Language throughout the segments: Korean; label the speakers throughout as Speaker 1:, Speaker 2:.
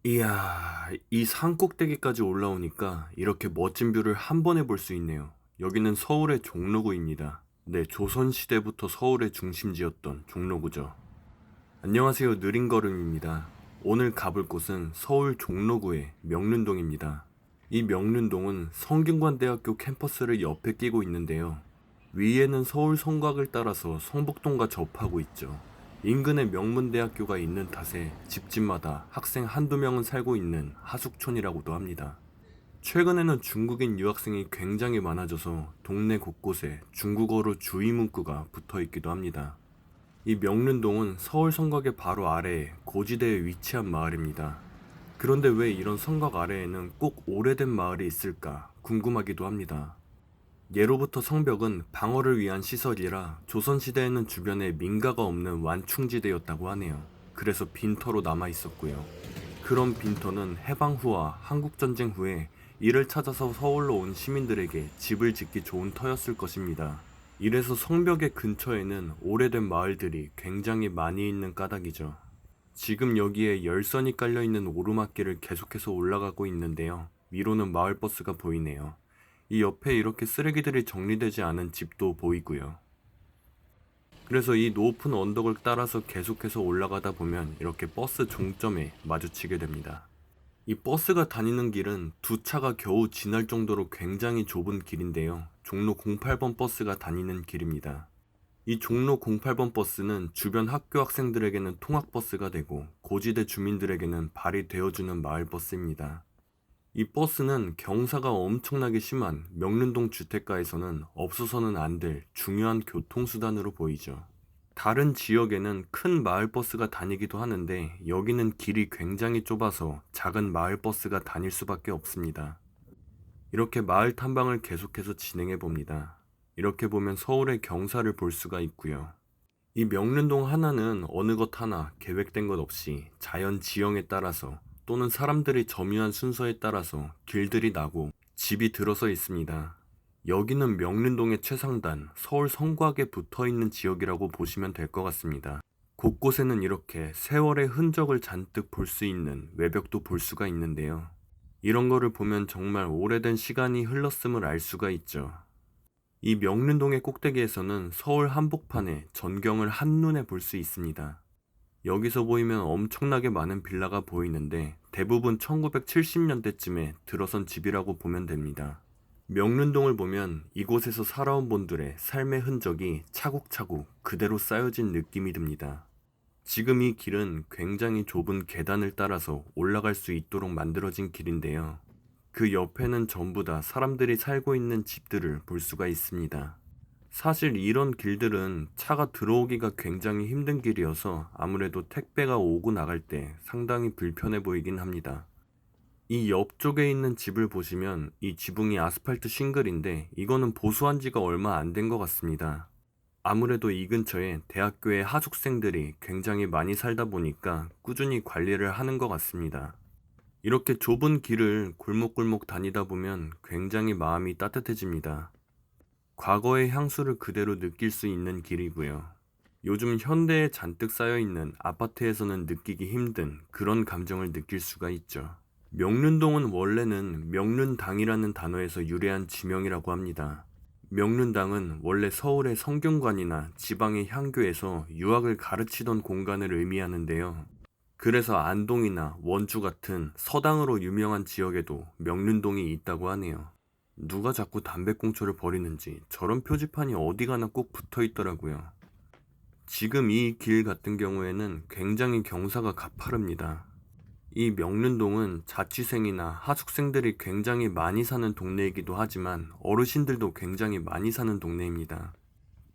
Speaker 1: 이야, 이 산 꼭대기까지 올라오니까 이렇게 멋진 뷰를 한 번에 볼 수 있네요. 여기는 서울의 종로구입니다. 네, 조선시대부터 서울의 중심지였던 종로구죠. 안녕하세요, 느린걸음입니다. 오늘 가볼 곳은 서울 종로구의 명륜동입니다. 이 명륜동은 성균관대학교 캠퍼스를 옆에 끼고 있는데요. 위에는 서울 성곽을 따라서 성북동과 접하고 있죠. 인근에 명문대학교가 있는 탓에 집집마다 학생 한두 명은 살고 있는 하숙촌이라고도 합니다. 최근에는 중국인 유학생이 굉장히 많아져서 동네 곳곳에 중국어로 주의 문구가 붙어 있기도 합니다. 이 명륜동은 서울 성곽의 바로 아래에 고지대에 위치한 마을입니다. 그런데 왜 이런 성곽 아래에는 꼭 오래된 마을이 있을까 궁금하기도 합니다. 예로부터 성벽은 방어를 위한 시설이라 조선시대에는 주변에 민가가 없는 완충지대였다고 하네요. 그래서 빈터로 남아 있었고요. 그런 빈터는 해방 후와 한국전쟁 후에 이를 찾아서 서울로 온 시민들에게 집을 짓기 좋은 터였을 것입니다. 이래서 성벽의 근처에는 오래된 마을들이 굉장히 많이 있는 까닭이죠. 지금 여기에 열선이 깔려있는 오르막길을 계속해서 올라가고 있는데요. 위로는 마을버스가 보이네요. 이 옆에 이렇게 쓰레기들이 정리되지 않은 집도 보이고요. 그래서 이 높은 언덕을 따라서 계속해서 올라가다 보면 이렇게 버스 종점에 마주치게 됩니다. 이 버스가 다니는 길은 두 차가 겨우 지날 정도로 굉장히 좁은 길인데요. 종로 08번 버스가 다니는 길입니다. 이 종로 08번 버스는 주변 학교 학생들에게는 통학버스가 되고 고지대 주민들에게는 발이 되어주는 마을버스입니다. 이 버스는 경사가 엄청나게 심한 명륜동 주택가에서는 없어서는 안 될 중요한 교통수단으로 보이죠. 다른 지역에는 큰 마을버스가 다니기도 하는데 여기는 길이 굉장히 좁아서 작은 마을버스가 다닐 수밖에 없습니다. 이렇게 마을 탐방을 계속해서 진행해 봅니다. 이렇게 보면 서울의 경사를 볼 수가 있고요. 이 명륜동 하나는 어느 것 하나 계획된 것 없이 자연 지형에 따라서 또는 사람들이 점유한 순서에 따라서 길들이 나고 집이 들어서 있습니다. 여기는 명륜동의 최상단, 서울 성곽에 붙어 있는 지역이라고 보시면 될 것 같습니다. 곳곳에는 이렇게 세월의 흔적을 잔뜩 볼 수 있는 외벽도 볼 수가 있는데요. 이런 거를 보면 정말 오래된 시간이 흘렀음을 알 수가 있죠. 이 명륜동의 꼭대기에서는 서울 한복판의 전경을 한눈에 볼 수 있습니다. 여기서 보이면 엄청나게 많은 빌라가 보이는데 대부분 1970년대쯤에 들어선 집이라고 보면 됩니다. 명륜동을 보면 이곳에서 살아온 분들의 삶의 흔적이 차곡차곡 그대로 쌓여진 느낌이 듭니다. 지금 이 길은 굉장히 좁은 계단을 따라서 올라갈 수 있도록 만들어진 길인데요. 그 옆에는 전부 다 사람들이 살고 있는 집들을 볼 수가 있습니다. 사실 이런 길들은 차가 들어오기가 굉장히 힘든 길이어서 아무래도 택배가 오고 나갈 때 상당히 불편해 보이긴 합니다. 이 옆쪽에 있는 집을 보시면 이 지붕이 아스팔트 싱글인데 이거는 보수한 지가 얼마 안 된 것 같습니다. 아무래도 이 근처에 대학교의 하숙생들이 굉장히 많이 살다 보니까 꾸준히 관리를 하는 것 같습니다. 이렇게 좁은 길을 골목골목 다니다 보면 굉장히 마음이 따뜻해집니다. 과거의 향수를 그대로 느낄 수 있는 길이고요. 요즘 현대에 잔뜩 쌓여있는 아파트에서는 느끼기 힘든 그런 감정을 느낄 수가 있죠. 명륜동은 원래는 명륜당이라는 단어에서 유래한 지명이라고 합니다. 명륜당은 원래 서울의 성균관이나 지방의 향교에서 유학을 가르치던 공간을 의미하는데요. 그래서 안동이나 원주 같은 서당으로 유명한 지역에도 명륜동이 있다고 하네요. 누가 자꾸 담배꽁초를 버리는지 저런 표지판이 어디 가나 꼭 붙어 있더라고요. 지금 이 길 같은 경우에는 굉장히 경사가 가파릅니다. 이 명륜동은 자취생이나 하숙생들이 굉장히 많이 사는 동네이기도 하지만 어르신들도 굉장히 많이 사는 동네입니다.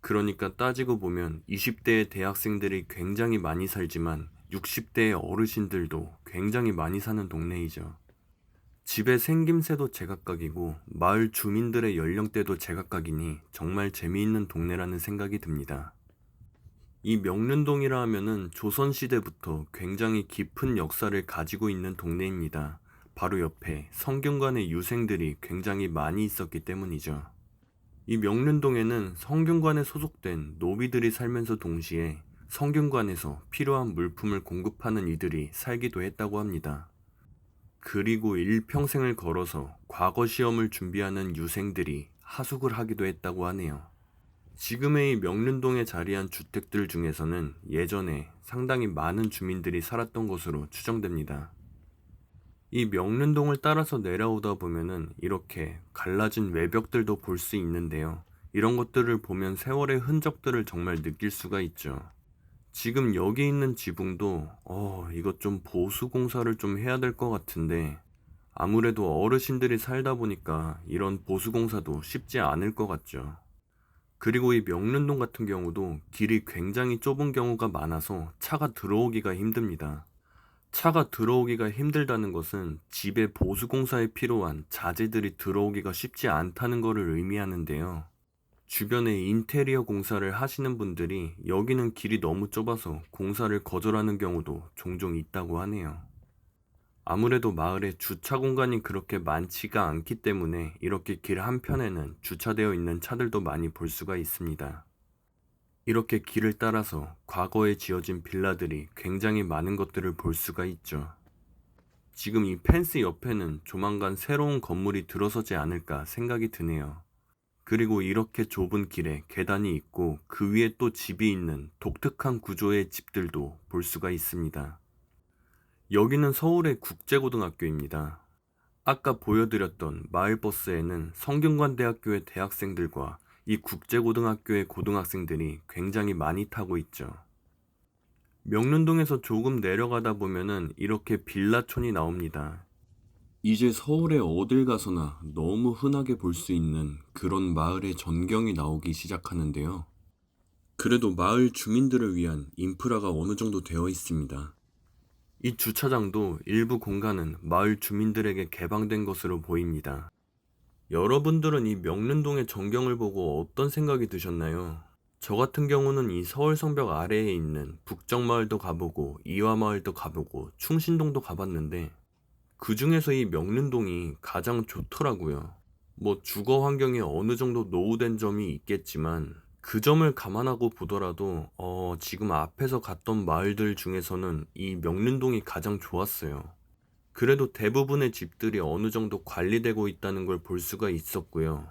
Speaker 1: 그러니까 따지고 보면 20대의 대학생들이 굉장히 많이 살지만 60대의 어르신들도 굉장히 많이 사는 동네이죠. 집의 생김새도 제각각이고 마을 주민들의 연령대도 제각각이니 정말 재미있는 동네라는 생각이 듭니다. 이 명륜동이라 하면은 조선시대부터 굉장히 깊은 역사를 가지고 있는 동네입니다. 바로 옆에 성균관의 유생들이 굉장히 많이 있었기 때문이죠. 이 명륜동에는 성균관에 소속된 노비들이 살면서 동시에 성균관에서 필요한 물품을 공급하는 이들이 살기도 했다고 합니다. 그리고 일평생을 걸어서 과거 시험을 준비하는 유생들이 하숙을 하기도 했다고 하네요. 지금의 이 명륜동에 자리한 주택들 중에서는 예전에 상당히 많은 주민들이 살았던 것으로 추정됩니다. 이 명륜동을 따라서 내려오다 보면은 이렇게 갈라진 외벽들도 볼 수 있는데요. 이런 것들을 보면 세월의 흔적들을 정말 느낄 수가 있죠. 지금 여기 있는 지붕도 이것 좀 보수 공사를 좀 해야 될 것 같은데 아무래도 어르신들이 살다 보니까 이런 보수 공사도 쉽지 않을 것 같죠. 그리고 이 명륜동 같은 경우도 길이 굉장히 좁은 경우가 많아서 차가 들어오기가 힘듭니다. 차가 들어오기가 힘들다는 것은 집에 보수 공사에 필요한 자재들이 들어오기가 쉽지 않다는 것을 의미하는데요. 주변에 인테리어 공사를 하시는 분들이 여기는 길이 너무 좁아서 공사를 거절하는 경우도 종종 있다고 하네요. 아무래도 마을에 주차 공간이 그렇게 많지가 않기 때문에 이렇게 길 한편에는 주차되어 있는 차들도 많이 볼 수가 있습니다. 이렇게 길을 따라서 과거에 지어진 빌라들이 굉장히 많은 것들을 볼 수가 있죠. 지금 이 펜스 옆에는 조만간 새로운 건물이 들어서지 않을까 생각이 드네요. 그리고 이렇게 좁은 길에 계단이 있고 그 위에 또 집이 있는 독특한 구조의 집들도 볼 수가 있습니다. 여기는 서울의 국제고등학교입니다. 아까 보여드렸던 마을버스에는 성균관대학교의 대학생들과 이 국제고등학교의 고등학생들이 굉장히 많이 타고 있죠. 명륜동에서 조금 내려가다 보면은 이렇게 빌라촌이 나옵니다. 이제 서울에 어딜 가서나 너무 흔하게 볼 수 있는 그런 마을의 전경이 나오기 시작하는데요. 그래도 마을 주민들을 위한 인프라가 어느 정도 되어 있습니다. 이 주차장도 일부 공간은 마을 주민들에게 개방된 것으로 보입니다. 여러분들은 이 명륜동의 전경을 보고 어떤 생각이 드셨나요? 저 같은 경우는 이 서울 성벽 아래에 있는 북정마을도 가보고 이화마을도 가보고 충신동도 가봤는데 그 중에서 이 명륜동이 가장 좋더라고요. 뭐 주거 환경이 어느 정도 노후된 점이 있겠지만 그 점을 감안하고 보더라도 지금 앞에서 갔던 마을들 중에서는 이 명륜동이 가장 좋았어요. 그래도 대부분의 집들이 어느 정도 관리되고 있다는 걸 볼 수가 있었고요.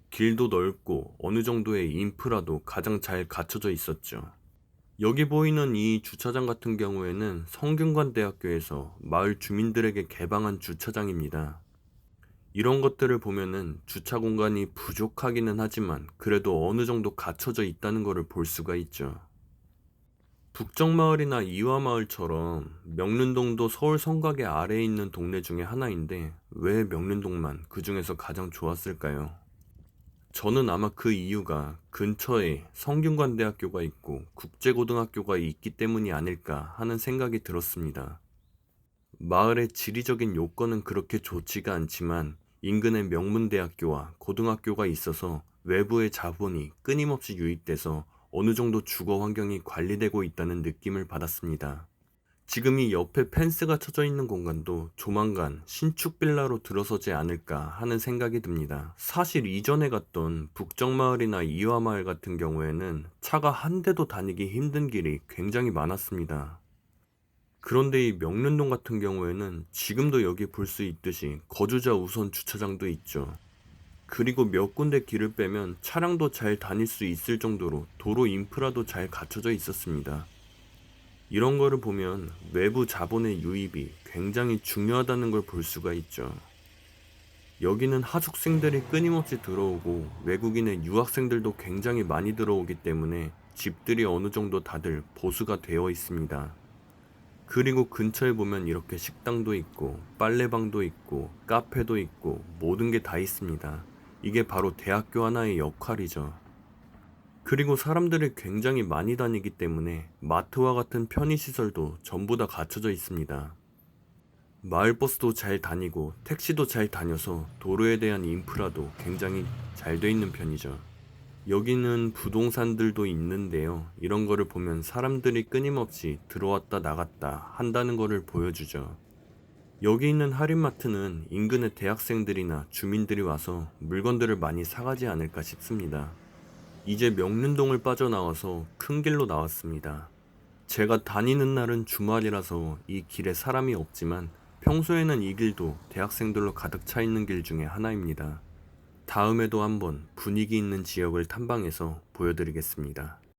Speaker 1: 길도 넓고 어느 정도의 인프라도 가장 잘 갖춰져 있었죠. 여기 보이는 이 주차장 같은 경우에는 성균관대학교에서 마을 주민들에게 개방한 주차장입니다. 이런 것들을 보면은 주차 공간이 부족하기는 하지만 그래도 어느 정도 갖춰져 있다는 것을 볼 수가 있죠. 북정마을이나 이화마을처럼 명륜동도 서울 성곽의 아래에 있는 동네 중에 하나인데 왜 명륜동만 그 중에서 가장 좋았을까요? 저는 아마 그 이유가 근처에 성균관대학교가 있고 국제고등학교가 있기 때문이 아닐까 하는 생각이 들었습니다. 마을의 지리적인 요건은 그렇게 좋지가 않지만 인근에 명문대학교와 고등학교가 있어서 외부의 자본이 끊임없이 유입돼서 어느 정도 주거 환경이 관리되고 있다는 느낌을 받았습니다. 지금 이 옆에 펜스가 쳐져 있는 공간도 조만간 신축 빌라로 들어서지 않을까 하는 생각이 듭니다. 사실 이전에 갔던 북정마을이나 이화마을 같은 경우에는 차가 한 대도 다니기 힘든 길이 굉장히 많았습니다. 그런데 이 명륜동 같은 경우에는 지금도 여기 볼 수 있듯이 거주자 우선 주차장도 있죠. 그리고 몇 군데 길을 빼면 차량도 잘 다닐 수 있을 정도로 도로 인프라도 잘 갖춰져 있었습니다. 이런 거를 보면 외부 자본의 유입이 굉장히 중요하다는 걸 볼 수가 있죠. 여기는 하숙생들이 끊임없이 들어오고 외국인의 유학생들도 굉장히 많이 들어오기 때문에 집들이 어느 정도 다들 보수가 되어 있습니다. 그리고 근처에 보면 이렇게 식당도 있고 빨래방도 있고 카페도 있고 모든 게 다 있습니다. 이게 바로 대학교 하나의 역할이죠. 그리고 사람들이 굉장히 많이 다니기 때문에 마트와 같은 편의시설도 전부 다 갖춰져 있습니다. 마을버스도 잘 다니고 택시도 잘 다녀서 도로에 대한 인프라도 굉장히 잘 돼 있는 편이죠. 여기는 부동산들도 있는데요. 이런 거를 보면 사람들이 끊임없이 들어왔다 나갔다 한다는 거를 보여주죠. 여기 있는 할인마트는 인근의 대학생들이나 주민들이 와서 물건들을 많이 사가지 않을까 싶습니다. 이제 명륜동을 빠져나와서 큰 길로 나왔습니다. 제가 다니는 날은 주말이라서 이 길에 사람이 없지만 평소에는 이 길도 대학생들로 가득 차 있는 길 중에 하나입니다. 다음에도 한번 분위기 있는 지역을 탐방해서 보여드리겠습니다.